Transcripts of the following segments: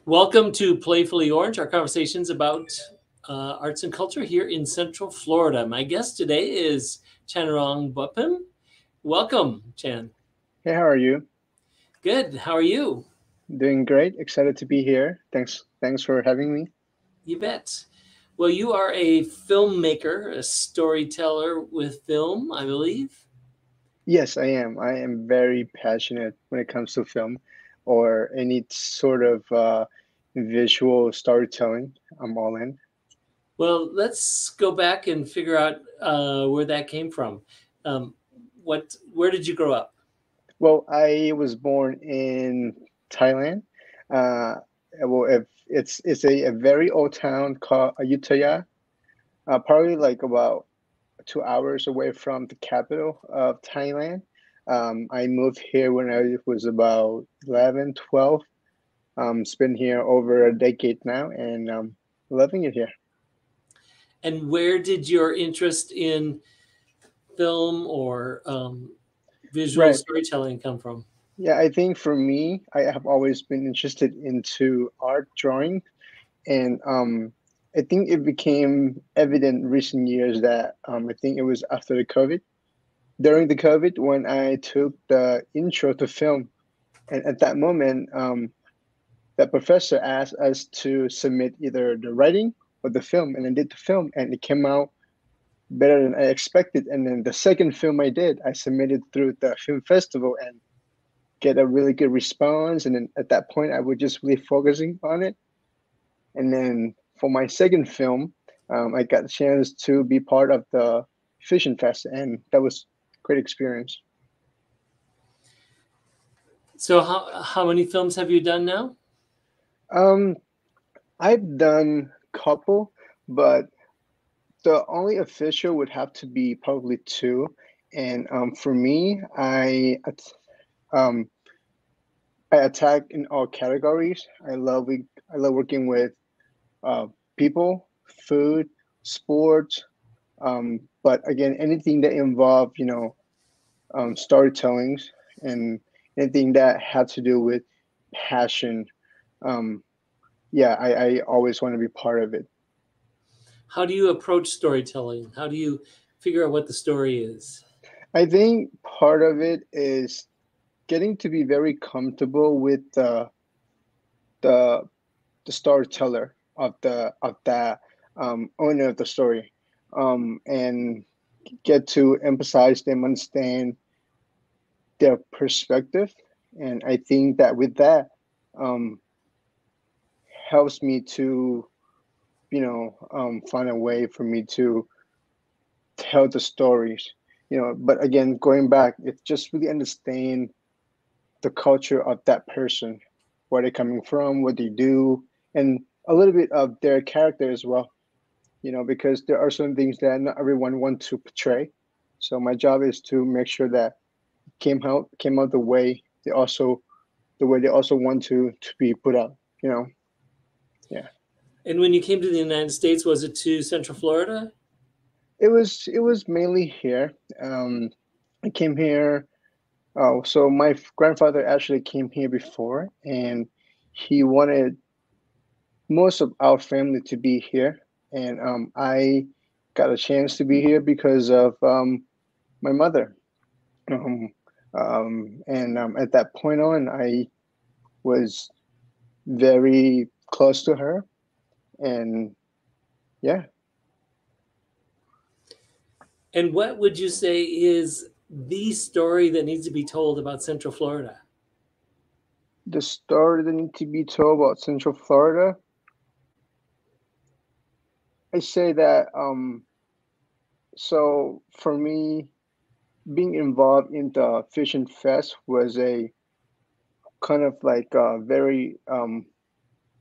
Welcome to Playfully Orange, our conversations about arts and culture here in Central Florida. My guest today is Channarong Buapim. Welcome, Chan. Hey, how are you? Good. How are you? Doing great. Excited to be here. Thanks for having me. You bet. Well, you are a filmmaker, a storyteller with film, I believe. Yes, I am. I am very passionate when it comes to film or any sort of visual storytelling. I'm all in. Well, let's go back and figure out where that came from. Um, Where did you grow up? Well, I was born in Thailand. Uh, well, if it's a very old town called Ayutthaya, probably like about 2 hours away from the capital of Thailand. I moved here when I was about 11, 12. Spent here over a decade now and loving it here. And where did your interest in film or visual Right. storytelling come from? Yeah, I think for me, I have always been interested into art drawing, and I think it became evident recent years that I think it was after the COVID, during the COVID, when I took the intro to film, and at that moment, that professor asked us to submit either the writing or the film, and I did the film, and it came out better than I expected. And then the second film I did, I submitted through the film festival and get a really good response. And then at that point, I was just really focusing on it. And then for my second film, I got a chance to be part of the FusionFest, and that was a great experience. So how many films have you done now? Um, I've done couple, but the only official would have to be probably two. And for me, um, I attack in all categories. I love working with uh, people, food, sports, but again, anything that involve storytellings and anything that had to do with passion. Um, yeah, I always want to be part of it. How do you approach storytelling? How do you figure out what the story is? I think part of it is getting to be very comfortable with the the storyteller of that owner of the story, and get to emphasize them, understand their perspective, and I think that with that, um, helps me to find a way for me to tell the stories. But again, going back, it's just really understand the culture of that person, where they're coming from, what they do, and a little bit of their character as well. Because there are some things that not everyone wants to portray. So my job is to make sure that came out the way they also want to be put out. You know, yeah. And when you came to the United States, was it to Central Florida? It was mainly here. I came here. Oh, so my grandfather actually came here before, and he wanted most of our family to be here, and I got a chance to be here because of my mother. Um, and at that point on, I was very close to her, and yeah, And what would you say is the story that needs to be told about Central Florida? the story that need to be told about Central Florida, I say that so for me, being involved in the Fusion Fest was a kind of like very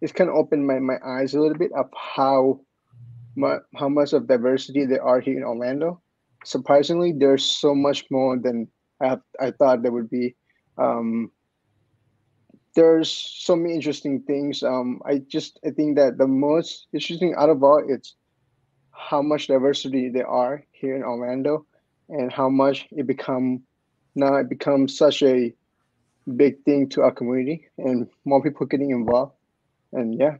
it's kind of opened my eyes a little bit of how much of diversity there are here in Orlando. Surprisingly, there's so much more than I thought there would be. Um, there's so many interesting things. I think that the most interesting out of all it's how much diversity there are here in Orlando, and how much it becomes such a big thing to our community, and more people getting involved. And yeah,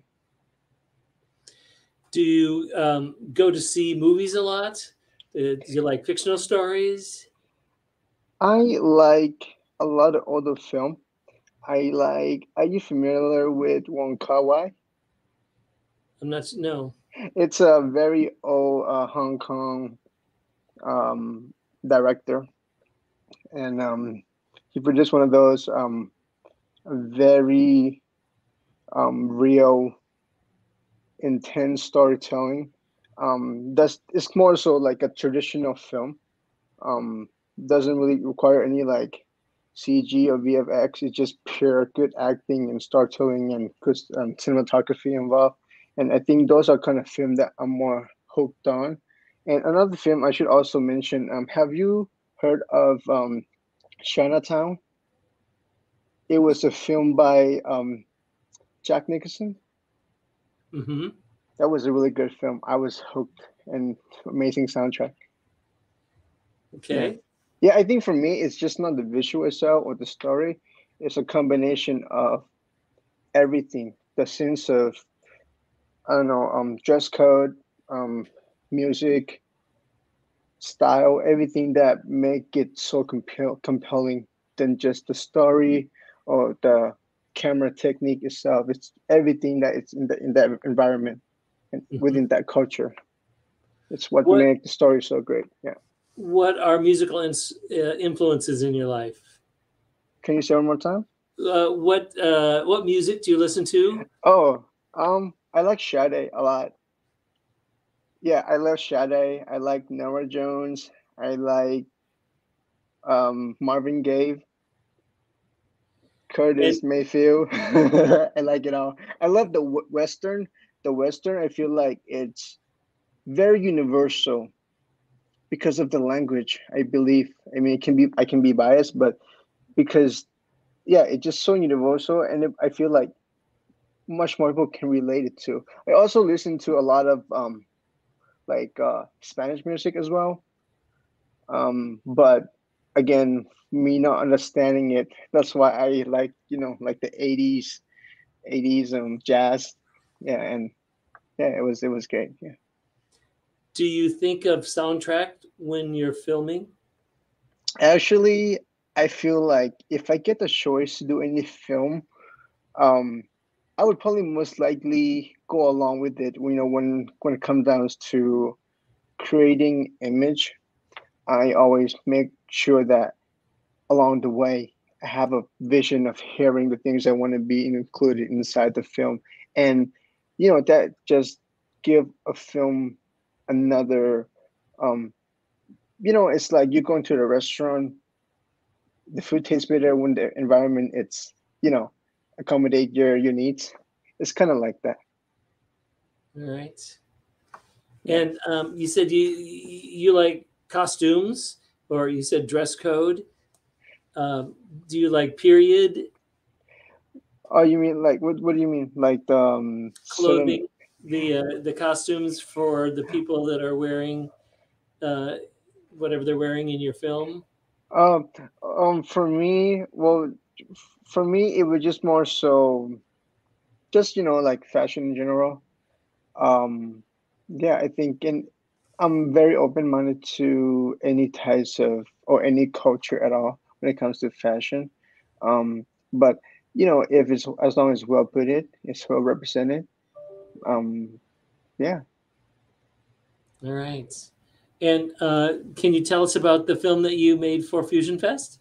Do you go to see movies a lot? Do you like fictional stories? I like a lot of older film. I like. Are you familiar with Wong Kar-wai? I'm not. No. It's a very old Hong Kong um, director, and he produced one of those very real, intense storytelling. That's it's more so like a traditional film. Um, doesn't really require any like CG or VFX. It's just pure good acting and storytelling and good cinematography involved. And I think those are kind of film that I'm more hooked on. And another film I should also mention. Have you heard of Chinatown? It was a film by Jack Nicholson. Hmm. That was a really good film. I was hooked and amazing soundtrack. Yeah. Okay. Yeah, I think for me, it's just not the visual itself or the story. It's a combination of everything. The sense of, I don't know, dress code, um, music, style, everything that make it so compelling than just the story or the camera technique itself. It's everything that it's in that environment and Hmm. within that culture. It's what What makes the story so great. Yeah. What are musical influences in your life? Can you say one more time? What music do you listen to? Oh, I like Sade a lot. Yeah, I love Sade. I like Nora Jones. I like Marvin Gaye, And Curtis Mayfield. I like it all. I love the Western. The Western, I feel like it's very universal because of the language, I believe. I mean, it can be I can be biased, but because yeah, it's just so universal, and I feel like much more people can relate it to. I also listen to a lot of like Spanish music as well. But again, me not understanding it, that's why I like, like the 80s jazz. Yeah, and yeah, it was great. Yeah. do you think of soundtrack when you're filming? Actually, I feel like if I get the choice to do any film, um I would probably most likely go along with it, when it comes down to creating image. I always make sure that along the way I have a vision of hearing the things I want to be included inside the film, and that just give a film another. um it's like you going to the restaurant, the food tastes better when the environment it's you know accommodate your needs. It's kind of like that. All right. Yeah. And you said you like costumes, or you said dress code. Um, do you like period Oh, you mean like what do you mean, like the certain. clothing? The costumes for the people that are wearing uh, whatever they're wearing in your film. um for me, well, for me it was just more so just like fashion in general. um yeah, I think, and I'm very open-minded to any types of or any culture at all when it comes to fashion. But if it's as long as well put it, it's well represented. um yeah. All right. And can you tell us about the film that you made for Fusion Fest?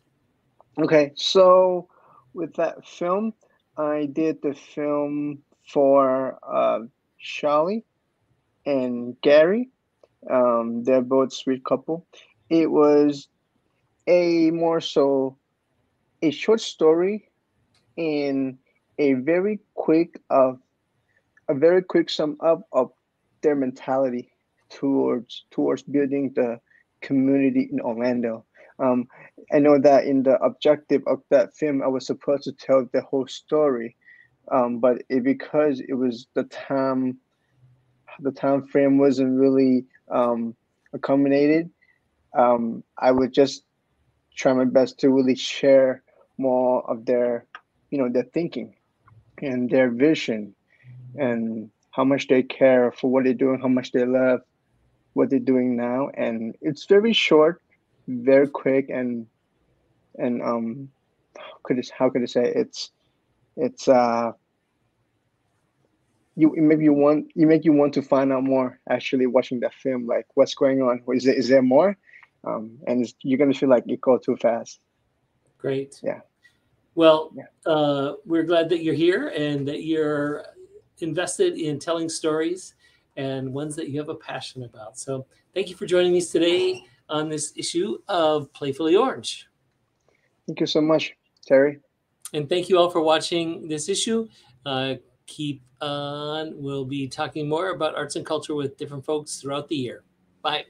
Okay, so with that film, I did the film for Charlie and Gary. They're both sweet couple. It was a more so a short story in a very quick sum up of their mentality towards building the community in Orlando. Um, I know that in the objective of that film, I was supposed to tell the whole story, but because it was the time frame wasn't really accommodated. I would just try my best to really share more of their thinking and their vision. and how much they care for what they're doing, how much they love what they're doing now. And it's very short, very quick, and how could I say it's you make you want to find out more actually watching that film, like what's going on, is there more, and you're gonna feel like it go too fast. Great. Yeah. Well, Yeah. we're glad that you're here and that you're invested in telling stories and ones that you have a passion about. So thank you for joining us today on this issue of Playfully Orange. Thank you so much, Terry. And thank you all for watching this issue. Keep on. We'll be talking more about arts and culture with different folks throughout the year. Bye.